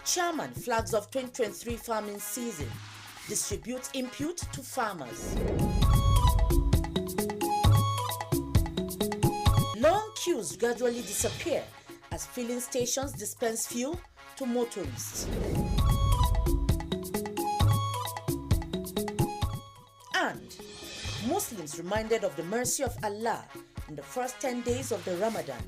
Chairman flags off 2023 farming season. Distributes input to farmers. Long queues gradually disappear as filling stations dispense fuel to motorists. And Muslims reminded of the mercy of Allah in the first 10 days of the Ramadan.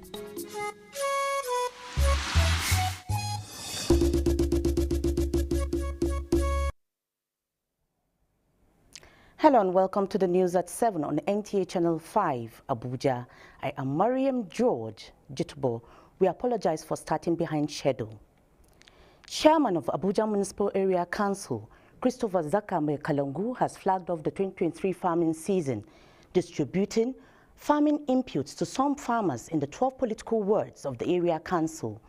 Hello and welcome to the news at 7 on NTA Channel 5, Abuja. I am Mariam George Jitubo. We apologize for starting behind schedule. Chairman of Abuja Municipal Area Council, Christopher Zakame Kalangu, has flagged off the 2023 farming season, distributing farming inputs to some farmers in the 12 political wards of the area council.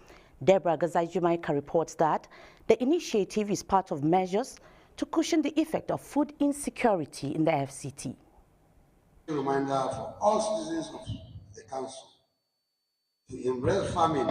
Deborah Gazai-Jumaika reports that the initiative is part of measures to cushion the effect of food insecurity in the FCT. A reminder for all citizens of the council to embrace farming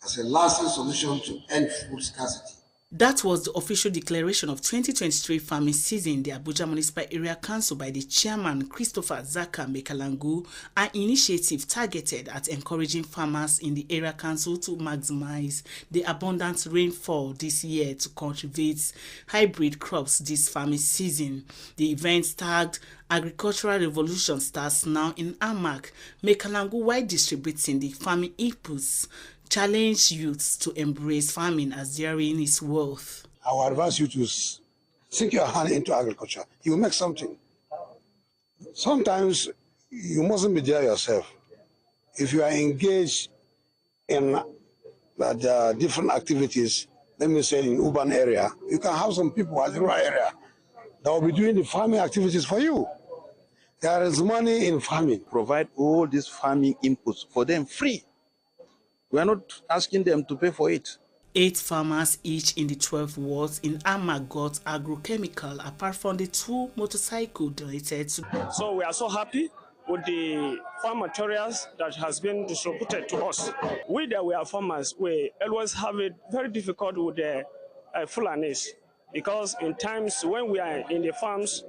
as a lasting solution to end food scarcity. That was the official declaration of 2023 farming season in the Abuja Municipal Area Council by the chairman, Christopher Zakame Kalangu, an initiative targeted at encouraging farmers in the area council to maximize the abundant rainfall this year to cultivate hybrid crops this farming season. The event tagged Agricultural Revolution starts now in Amak. Kalangu, while distributing the farming inputs, challenge youths to embrace farming as therein is wealth. I would advise you to sink your hand into agriculture. You will make something. Sometimes you mustn't be there yourself. If you are engaged in different activities, let me say in urban area, you can have some people at the rural area that will be doing the farming activities for you. There is money in farming. Provide all these farming inputs for them free. We are not asking them to pay for it. 8 farmers each in the 12 wards in Amak got agrochemical apart from the 2 motorcycle donated to. So we are so happy with the farm materials that has been distributed to us. We are farmers, we always have it very difficult with the Fulanis because in times when we are in the farms,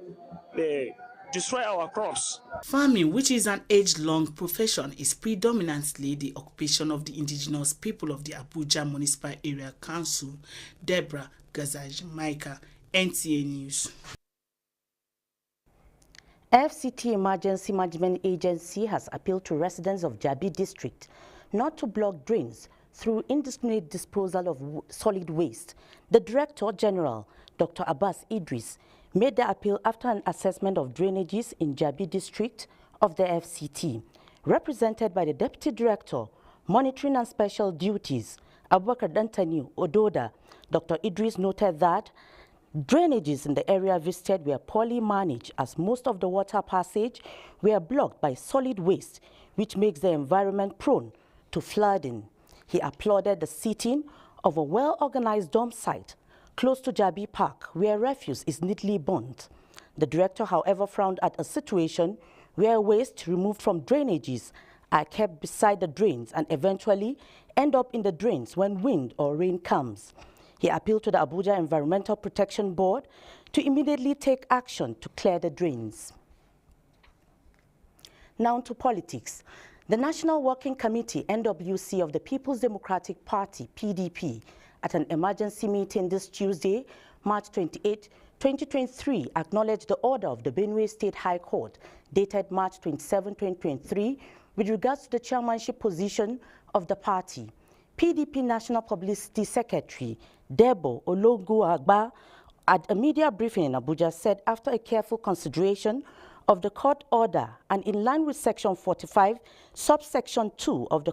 they destroy our crops. Farming, which is an age-long profession, is predominantly the occupation of the indigenous people of the Abuja Municipal Area Council. Deborah Gazai-Jumaika, NTA News. FCT Emergency Management Agency has appealed to residents of Jabi District not to block drains through indiscriminate disposal of solid waste. The Director General, Dr. Abbas Idris, made the appeal after an assessment of drainages in Jabi District of the FCT. Represented by the Deputy Director, Monitoring and Special Duties, Abubakar Dantani Ododa, Dr. Idris noted that drainages in the area visited were poorly managed as most of the water passage were blocked by solid waste, which makes the environment prone to flooding. He applauded the setting of a well-organized dump site close to Jabi Park, where refuse is neatly burnt. The director, however, frowned at a situation where waste removed from drainages are kept beside the drains and eventually end up in the drains when wind or rain comes. He appealed to the Abuja Environmental Protection Board to immediately take action to clear the drains. Now to politics. The National Working Committee, NWC, of the People's Democratic Party, PDP, at an emergency meeting this Tuesday, March 28, 2023, acknowledged the order of the Benue State High Court, dated March 27, 2023, with regards to the chairmanship position of the party. PDP National Publicity Secretary, Debo Ologunagba, at a media briefing in Abuja, said after a careful consideration of the court order and in line with Section 45, subsection 2 of the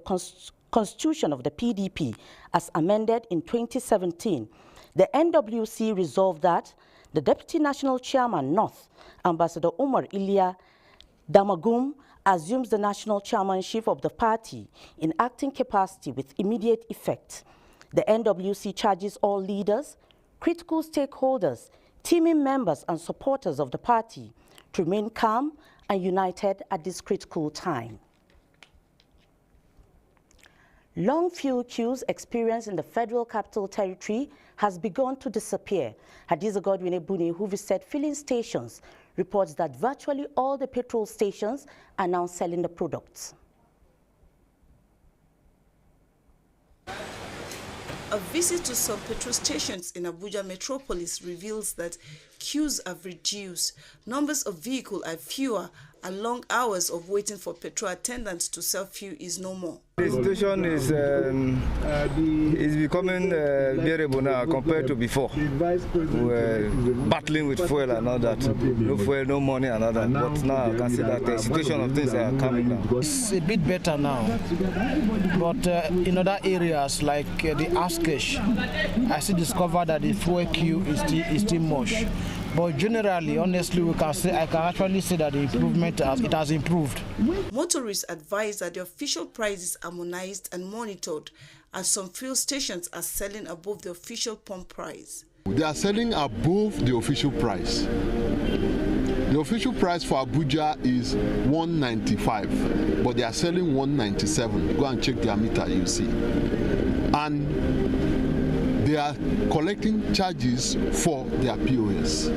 Constitution of the PDP as amended in 2017, the NWC resolved that the Deputy National Chairman North, Ambassador Umar Iliya Damagum, assumes the national chairmanship of the party in acting capacity with immediate effect. The NWC charges all leaders, critical stakeholders, teaming members and supporters of the party to remain calm and united at this critical time. Long fuel queues experienced in the Federal Capital Territory has begun to disappear. Hadiza Godwin-Ebuni, who visited filling stations, reports that virtually all the petrol stations are now selling the products. A visit to some petrol stations in Abuja metropolis reveals that queues have reduced, numbers of vehicles are fewer, and long hours of waiting for petrol attendants to sell fuel is no more. The situation is becoming bearable now compared to before. We're battling with fuel and all that. No fuel, no money and all that. But now I can see that the situation of things are coming down. It's a bit better now. But in other areas like the outskirts, I still discover that the fuel queue is still much. But generally, honestly, I can actually say that the improvement has improved. Motorists advise that the official prices are harmonized and monitored, as some fuel stations are selling above the official pump price. They are selling above the official price. The official price for Abuja is 195, but they are selling 197. Go and check their meter, you see. And they are collecting charges for their POS.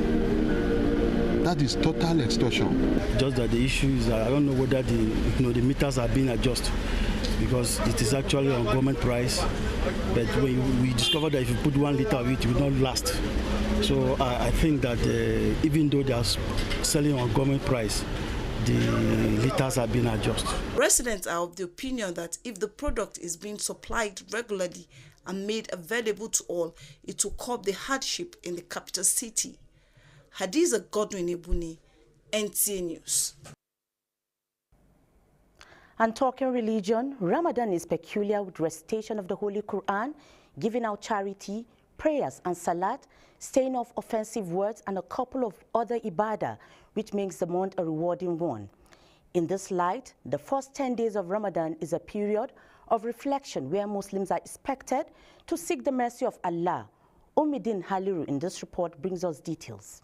That is total extortion. Just that the issue is I don't know whether the meters are being adjusted, because it is actually on government price. But when we discovered that if you put 1 liter of it, it will not last. So I think that even though they are selling on government price, the liters are being adjusted. Residents are of the opinion that if the product is being supplied regularly and made available to all, it will curb the hardship in the capital city. Hadiza Godwin-Ebuni, NTA News. And talking religion, Ramadan is peculiar with recitation of the Holy Quran, giving out charity, prayers and salat, staying off offensive words, and a couple of other ibadah, which makes the month a rewarding one. In this light, the first 10 days of Ramadan is a period of reflection where Muslims are expected to seek the mercy of Allah. Omidin Haliru in this report brings us details.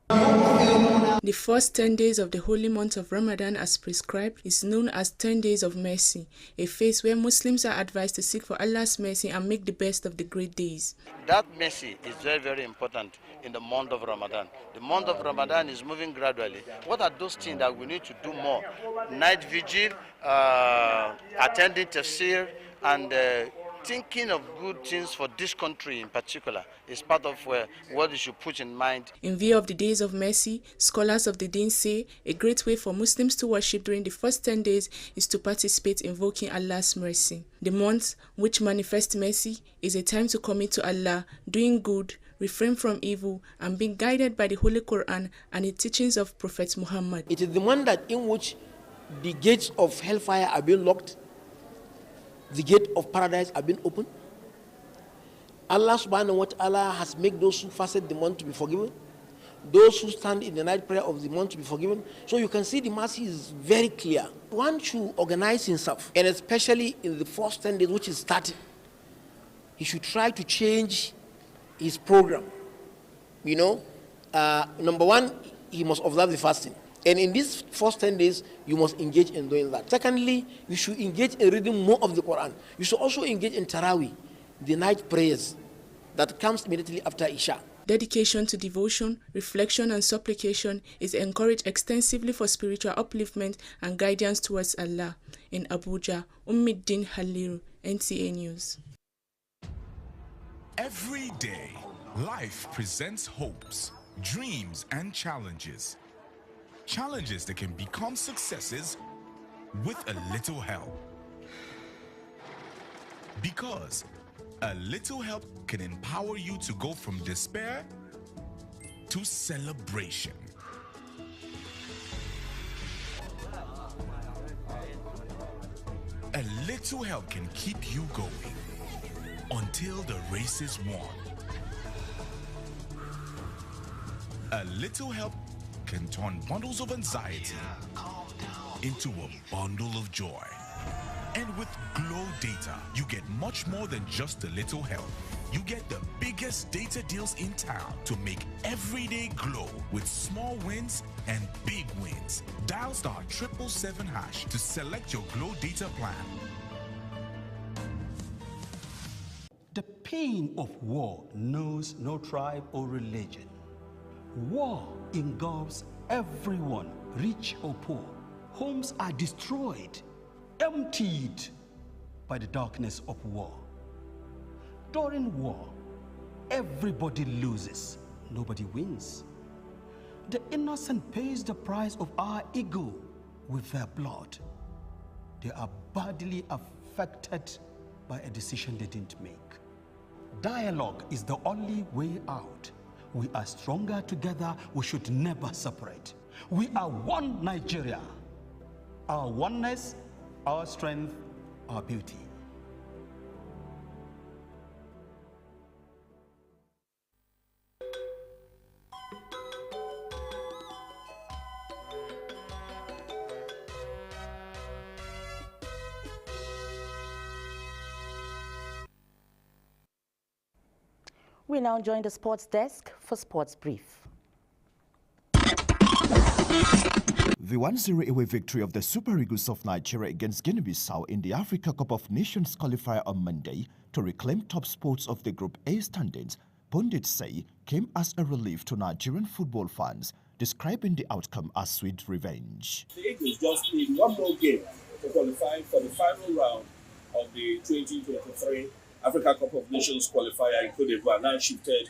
The first 10 days of the holy month of Ramadan, as prescribed, is known as 10 days of mercy, a phase where Muslims are advised to seek for Allah's mercy and make the best of the great days. That mercy is very, very important in the month of Ramadan. The month of Ramadan is moving gradually. What are those things that we need to do more? Night vigil, attending tafsir, and thinking of good things for this country in particular is part of what you should put in mind. In view of the days of mercy, scholars of the Deen say a great way for Muslims to worship during the first 10 days is to participate in invoking Allah's mercy. The month, which manifests mercy, is a time to commit to Allah, doing good, refrain from evil, and being guided by the Holy Quran and the teachings of Prophet Muhammad. It is the one that in which the gates of hellfire are being locked, the gate of paradise have been opened. Allah subhanahu wa ta'ala has made those who fasted the month to be forgiven, those who stand in the night prayer of the month to be forgiven. So you can see the mercy is very clear. One should organize himself, and especially in the first 10 days which is starting, he should try to change his program. Number one, he must observe the fasting. And in these first 10 days, you must engage in doing that. Secondly, you should engage in reading more of the Quran. You should also engage in Taraweeh, the night prayers that comes immediately after Isha. Dedication to devotion, reflection, and supplication is encouraged extensively for spiritual upliftment and guidance towards Allah. In Abuja, Omidin Haliru, NTA News. Every day, life presents hopes, dreams, and challenges. Challenges that can become successes with a little help. Because a little help can empower you to go from despair to celebration. A little help can keep you going until the race is won. A little help can turn bundles of anxiety into a bundle of joy. And with Glow Data, you get much more than just a little help. You get the biggest data deals in town to make every day glow with small wins and big wins. Dial *777# to select your Glow Data plan. pain of war knows no tribe or religion. War engulfs everyone, rich or poor. Homes are destroyed, emptied by the darkness of war. During war, everybody loses, nobody wins. The innocent pays the price of our ego with their blood. They are badly affected by a decision they didn't make. Dialogue is the only way out. We are stronger together. We should never separate. We are one Nigeria. Our oneness, our strength, our beauty. We now join the sports desk for Sports Brief. The 1-0 away victory of the Super Eagles of Nigeria against Guinea-Bissau in the Africa Cup of Nations qualifier on Monday to reclaim top spots of the Group A standings, pundits say came as a relief to Nigerian football fans, describing the outcome as sweet revenge. The Eagles just need one more game to qualify for the final round of the 2023 Africa Cup of Nations qualifier in Cote d'Ivoire, now shifted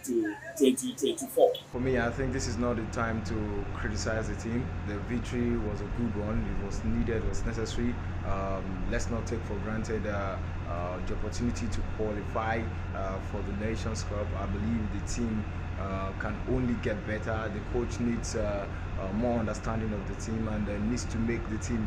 to 2024. For me, I think this is not the time to criticize the team. The victory was a good one. It was needed, it was necessary. Let's not take for granted the opportunity to qualify for the Nations Cup. I believe the team can only get better. The coach needs more understanding of the team and needs to make the team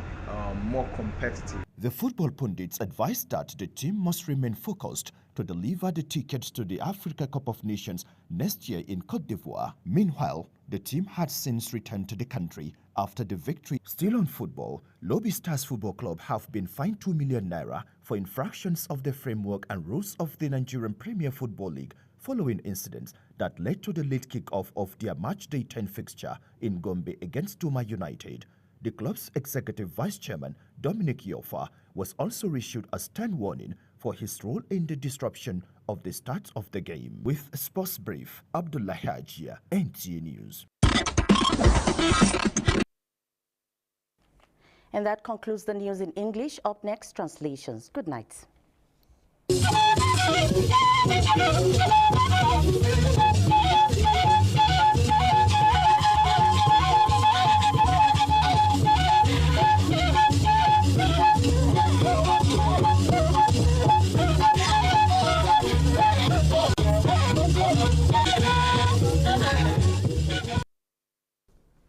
more competitive. The football pundits advised that the team must remain focused to deliver the tickets to the Africa Cup of Nations next year in Cote d'Ivoire. Meanwhile, the team had since returned to the country after the victory. Still on football, Lobby Stars Football Club have been fined 2 million naira for infractions of the framework and rules of the Nigerian Premier Football League following incidents that led to the late kick-off of their matchday 10 fixture in Gombe against Duma United. The club's executive vice chairman, Dominic Yofa, was also issued a stern warning for his role in the disruption of the start of the game. With a sports brief, Abdullah Hajia, NTA News. And that concludes the news in English. Up next, translations. Good night.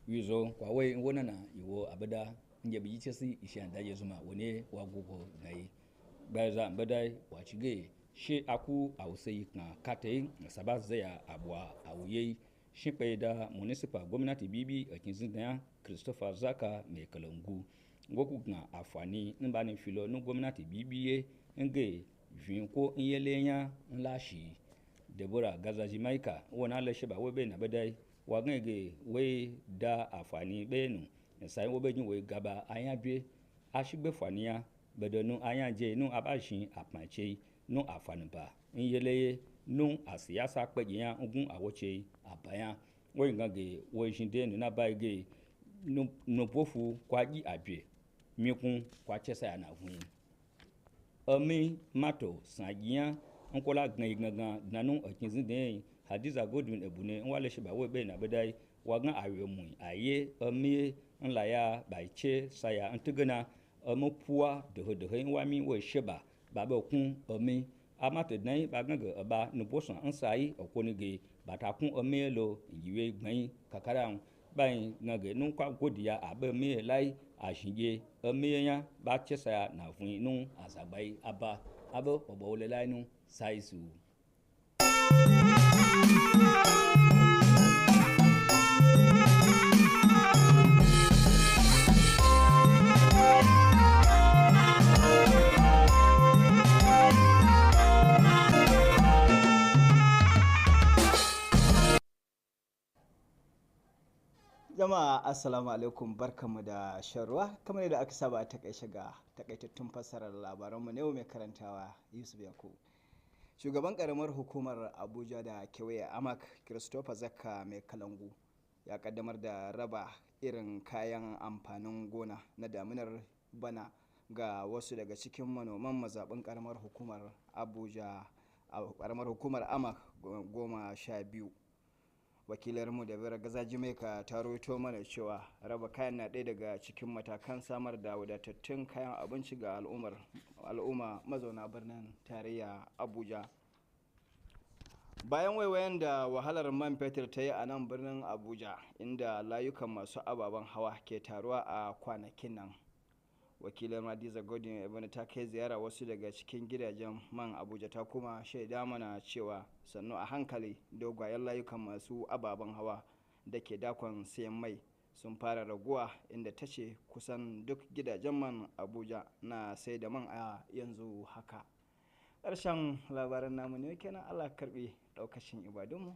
Yuzo kwa we ngona na iwo abada nje bichisi ishanda yezuma wone wagugo nai baza badai wachige she aku ausei na kate sabaze ya abwa auye shipe da municipal gwamnati bibi akinzinda Christopher Zaka me kalangu ngoku na afani nbani filo no gwamnati bibiye nge vinko nyelenya nlashi Deborah Gaza Jamaica wona la sheba webe na badai wagenge we da afani benu sai wo bejin we gaba ayadwe ashigbe fania bedonu ayaje nu abashin apanche nu afanba nyeleye nu asiasa pejian ogun awoche abaya wo ngage wo jinde nu na baige no pofu kwaji adwe mikun kwa chesa na hun ami mato sagian nkola gangan nanu akinzinde Hadiza Godwin Ebune nwale sheba webe na bedai wagan awemu aye ami nlaya baiche saya ntugana amopua dohodohe nwami we sheba baba kun ami amate dan bagan aba nuposan ansai okonige batakun ami lo yiwe gban kakara bai ngage nu kwa godia abe mi lai ashinje ami yan ba chesa na fun nu azabai aba abo obo le lai nu saisu. Jama'a assalamu alaikum, barkamu da sharuwa kamar yadda aka saba ta kai shiga takaitattun fassarar labaranmu ne mai karantawa Yusuf Yakubu. Shugaban karamar hukumar Abuja da kewaye Amak Christopher Zakka mai kalangu ya kaddamar da raba irin kayan amfanin gona na daminar bana ga wasu daga cikin manoman mazaɓin karamar hukumar Abuja a karamar hukumar Amak 12. Wakilarmu da Vera Gazaji Maika ta rawaito mana cewa raba kayan na ɗaya daga cikin matakan samar da wadatattun kayan abinci ga al'umma mazauna birnin tarayya Abuja. Bayan waiwayen da wahalar man fetur ta yi a nan birnin Abuja, inda layukan masu ababen hawa ke taruwa a kwanakin nan, wakilin Hadiza Godin Ebony ta kai ziyara wasu daga cikin gidajen man Abuja ta kuma shaida mana cewa sannu a hankali dogayen layukan masu ababen hawa da ke dakon sayan mai sun fara raguwa, inda ta ce kusan duk gidajen man Abuja na sai da man a yanzu haka. Ƙarshen labaran namu ne kenan. Allah karɓi ɗaukacin ibadunmu,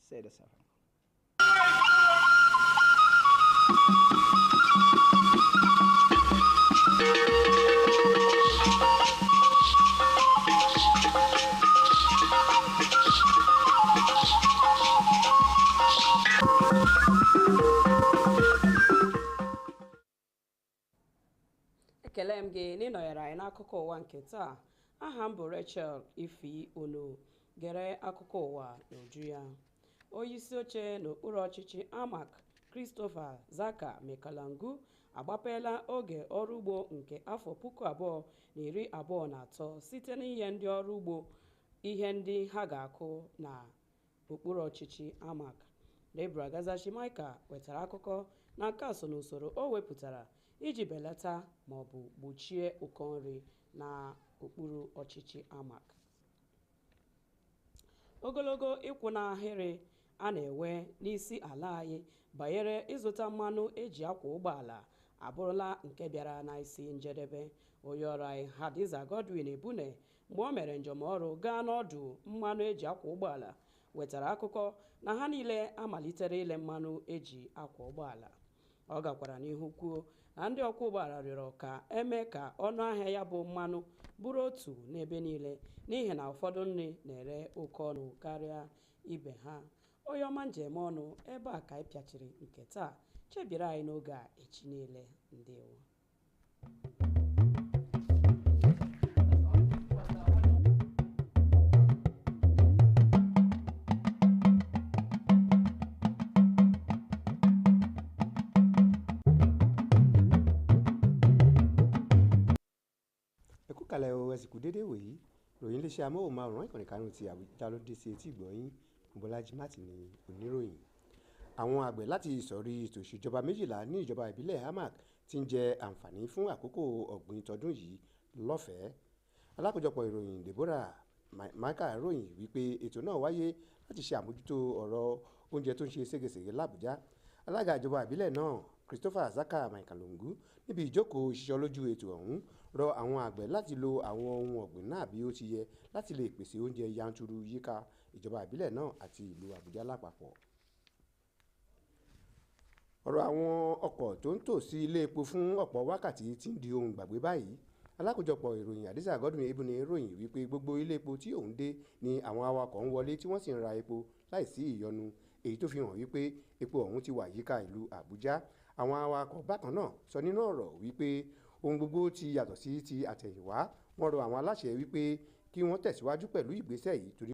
sai da safe. Ekele m gị n'ịnọnyere anyị n'akụkọ ụwa nke taa. Aha m bụ Rachel Ifi Ono. Gere akụkọ ụwa n'uju ya. Onyeisi oche n'okpuru ọchịchị Amak Christopher Zakka Mekalangu agbapeela oge ọrụ ugbo nke afọ 2023 site n'ihe ndị ọrụ ugbo ihe ndị ha ga-akụ na okpuru ọchịchị Amak. Debra Gazashi Maika wetara akụkọ na nke a so n'usoro o wepụtara iji belata ma ọ bụ gbochie ụkọ nri na okpuru ọchịchị Amak. Ogologo ịkwụ n'ahịrị a na-enwe n'isi ala anyị banyere ịzụta mmanụ eji akwa ụgbọala abụrụla nke bịara n'isi njedebe. Onye ọrụ anyị Hadiza Godwin Ebune, mgbe o mere njem ọrụ gaa n'ọdụ mmanụ eji akwa ụgbọala, wetara akụkọ na ha niile amalitere ile mmanụ eji akwa ụgbọala. Ọ gakwara n'ihu kwuo na ndị ọkwọ ụgbọala rịọrọ ka eme ka ọnụ ahịa ya bụ mmanụ bụrụ otu n'ebe niile, n'ihi na ụfọdụ nri na-ere oke ọnụ karịa ibe ha. Onye ọma njem ọnụ, ebe a ka anyị pịachiri nke taa. Chebiri anyị n'oge a echi niile. Ndewo. Kalẹ̀ o ẹ̀sìnkú dédé wòyí ròyìn iléeṣẹ́ amóhùnmáwòrán ìkànnì karùn-ún ti Àbújá ló dé sí etí ìgbọ̀nyín. Bọ́lájí Mátì ni oníròyìn. Àwọn àgbẹ̀ láti ìsọ̀rí ètò ìṣèjọba 12 ní ìjọba ìbílẹ̀ Amak ti ń jẹ àǹfààní fún àkókò ọ̀gbìn tọdún yìí lọ́fẹ̀ẹ́. Alákòjọpọ̀ ìròyìn Deborah Michael ròyìn wípé ètò náà wáyé láti ṣe àmójútó ọ̀rọ̀ oúnjẹ tó ń ṣe ségesège l'Àbújá. Alága ìjọba ìbílẹ̀ náà Christopher Zakka Mekalangu níbi ìjókòó ìṣiṣọ́ lójú ètò ọ̀hún rọ àwọn àgbẹ̀ láti lo àwọn ohun ọ̀gbìn náà bí ó ti yẹ láti lè pèsè oúnjẹ yanturu yíká ìjọba ìbílẹ̀ náà àti ìlú Àbújá lápapọ̀. Ọ̀rọ̀ àwọn ọkọ̀ tó ń tò sí ilé epo fún ọ̀pọ̀ wákàtí ti ń di ohun gbàgbé báyìí. Alákòjọpọ̀ ìròyìn Hadiza Godwin Ebony ròyìn wípé gbogbo ilé epo tí òun dé ni àwọn awakọ̀ ń wọlé tí wọ́n sì ń ra epo láìsí ìyọnu, èyí tó fi hàn wípé epo ọ̀hún ti wà yíká ìlú Àbújá. Àwọn awakọ̀ bákan náà sọ nínú ọ̀rọ̀ wípé ohun gbogbo ti yàtọ̀ sí ti àtẹ̀yìnwá. Wọ́n rọ àwọn aláṣẹ wípé kí wọ́n tẹ̀síwájú pẹ̀lú ìgbésẹ̀ yìí torí